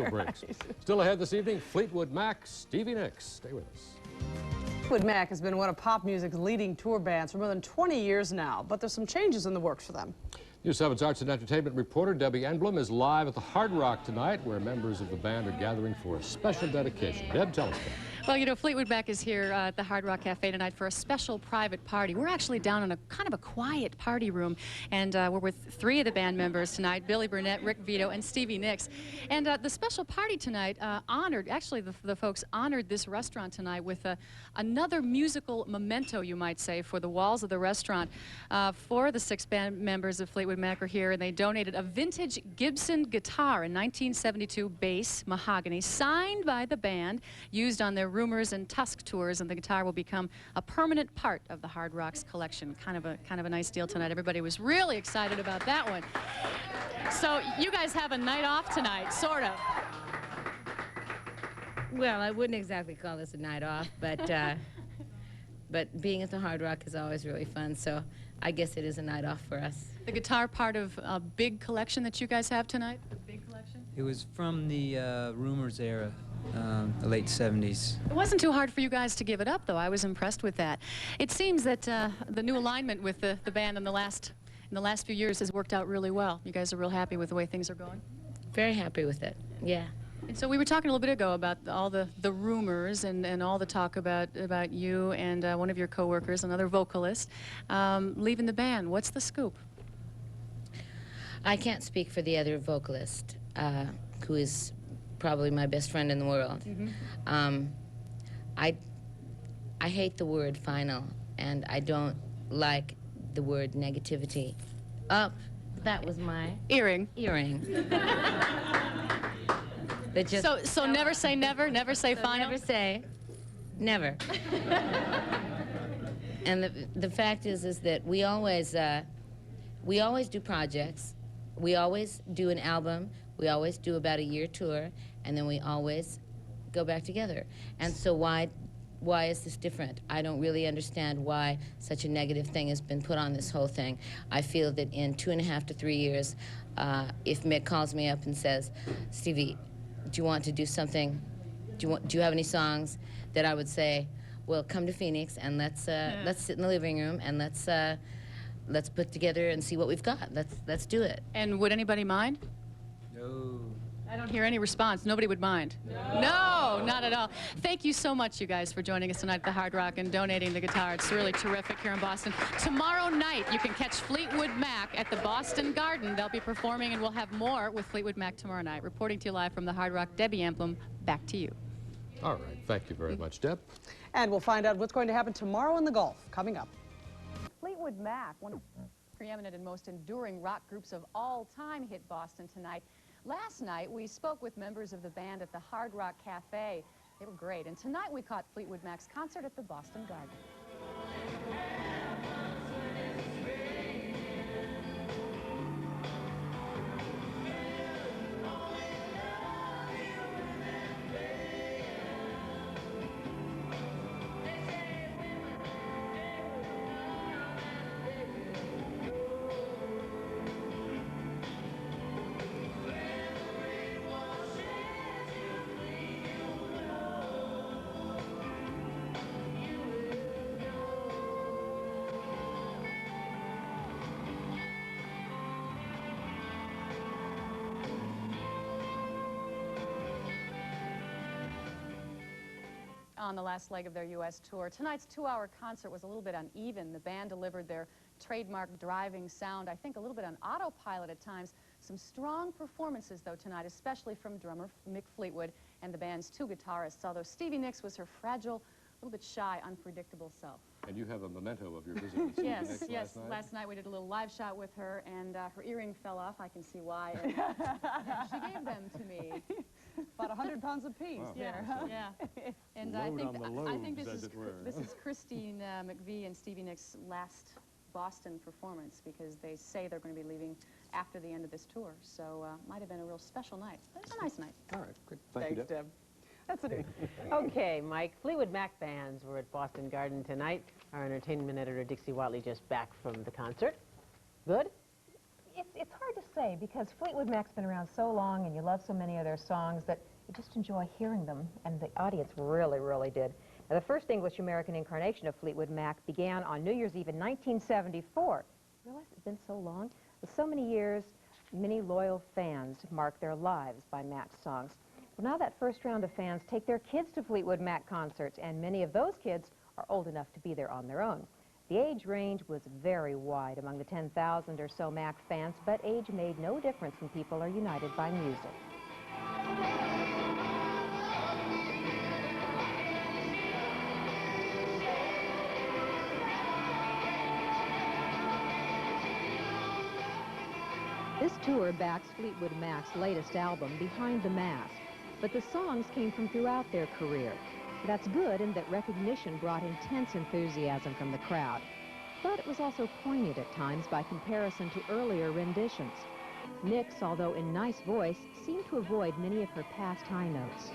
Breaks. Still ahead this evening, Fleetwood Mac, Stevie Nicks. Stay with us. Fleetwood Mac has been one of pop music's leading tour bands for more than 20 years now, but there's some changes in the works for them. News 7's arts and entertainment reporter Debbie Enblum is live at the Hard Rock tonight, where members of the band are gathering for a special dedication. Deb, tell us about it. Well, you know, Fleetwood Mac is here at the Hard Rock Cafe tonight for a special private party. We're actually down in a kind of a quiet party room, and we're with 3 of the band members tonight, Billy Burnett, Rick Vito, and Stevie Nicks. And the special party tonight honored, actually the folks honored this restaurant tonight with another musical memento, you might say, for the walls of the restaurant. 4 of the 6 band members of Fleetwood Mac are here, and they donated a vintage Gibson guitar, a 1972 bass mahogany, signed by the band, used on their Rumors and Tusk tours, and the guitar will become a permanent part of the Hard Rock's collection. Kind of a nice deal tonight. Everybody was really excited about that one. So you guys have a night off tonight, sort of. Well, I wouldn't exactly call this a night off, but but being at the Hard Rock is always really fun, so I guess it is a night off for us. The guitar part of a big collection that you guys have tonight? A big collection? It was from the Rumors era, the late 70s. It wasn't too hard for you guys to give it up, though. I was impressed with that. It seems that the new alignment with the band in the last few years has worked out really well. You guys are real happy with the way things are going? Very happy with it, yeah. And so we were talking a little bit ago about all the rumors and all the talk about you and one of your coworkers, another vocalist, leaving the band. What's the scoop? I can't speak for the other vocalist, who is probably my best friend in the world. Mm-hmm. I hate the word final, and I don't like the word negativity. Oh, that was my earring. That just so never say never, never say final? Never say never. And the fact is that we always do projects. We always do an album. We always do about a year tour, and then we always go back together. And so why is this different? I don't really understand why such a negative thing has been put on this whole thing. I feel that in 2.5 to 3 years, if Mick calls me up and says, Stevie, do you want to do something? Do you have any songs? That I would say, well, come to Phoenix and let's sit in the living room and let's put together and see what we've got. Let's do it. And would anybody mind? No. I don't hear any response. Nobody would mind. No, not at all. Thank you so much, you guys, for joining us tonight at the Hard Rock and donating the guitar. It's really terrific here in Boston. Tomorrow night, you can catch Fleetwood Mac at the Boston Garden. They'll be performing, and we'll have more with Fleetwood Mac tomorrow night. Reporting to you live from the Hard Rock, Debbie Emblem. Back to you. All right. Thank you very much, Deb. And we'll find out what's going to happen tomorrow in the Gulf, coming up. Fleetwood Mac, one of the preeminent and most enduring rock groups of all time, hit Boston tonight. Last night, we spoke with members of the band at the Hard Rock Cafe. They were great. And tonight, we caught Fleetwood Mac's concert at the Boston Garden. On the last leg of their U.S. tour. Tonight's 2-hour concert was a little bit uneven. The band delivered their trademark driving sound, I think a little bit on autopilot at times. Some strong performances, though, tonight, especially from drummer Mick Fleetwood and the band's 2 guitarists, although Stevie Nicks was her fragile, a little bit shy, unpredictable self. And you have a memento of your visit with Stevie Nicks Yes. last night? Last night we did a little live shot with her, and her earring fell off. I can see why. And she gave them to me. About 100 pounds apiece. Wow. Yeah. And I think this is Christine McVie and Stevie Nicks' last Boston performance, because they say they're going to be leaving after the end of this tour. So might have been a real special night. But it's a nice night. All right, good. Thank you, Thanks, Deb. Deb. That's it. Okay, Mike. Fleetwood Mac bands were at Boston Garden tonight. Our entertainment editor, Dixie Watley, just back from the concert. Good? It's hard hard to say because Fleetwood Mac's been around so long and you love so many of their songs that you just enjoy hearing them, and the audience really, really did. Now, the first English-American incarnation of Fleetwood Mac began on New Year's Eve in 1974. Realize it's been so long? With so many years, many loyal fans mark their lives by Mac's songs. Well, now that first round of fans take their kids to Fleetwood Mac concerts, and many of those kids are old enough to be there on their own. The age range was very wide among the 10,000 or so Mac fans, but age made no difference when people are united by music. This tour backs Fleetwood Mac's latest album, Behind the Mask, but the songs came from throughout their career. That's good in that recognition brought intense enthusiasm from the crowd, but it was also poignant at times by comparison to earlier renditions. Nix, although in nice voice, seemed to avoid many of her past high notes.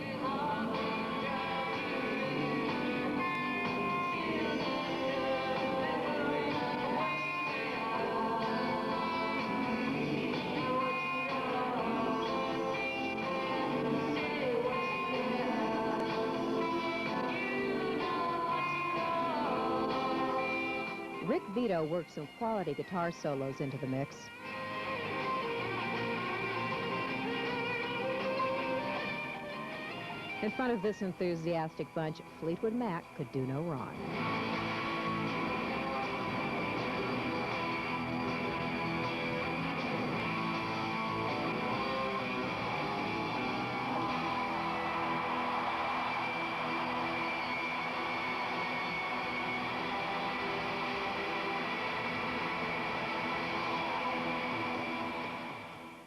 Rick Vito worked some quality guitar solos into the mix. In front of this enthusiastic bunch, Fleetwood Mac could do no wrong.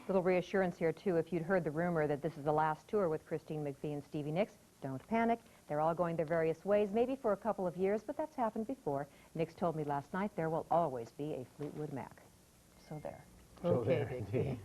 Little reassurance here, too, if you'd heard the rumor that this is the last tour with Christine McVie and Stevie Nicks, don't panic. They're all going their various ways, maybe for a couple of years, but that's happened before. Nicks told me last night there will always be a Fleetwood Mac. So there. Okay, Big B.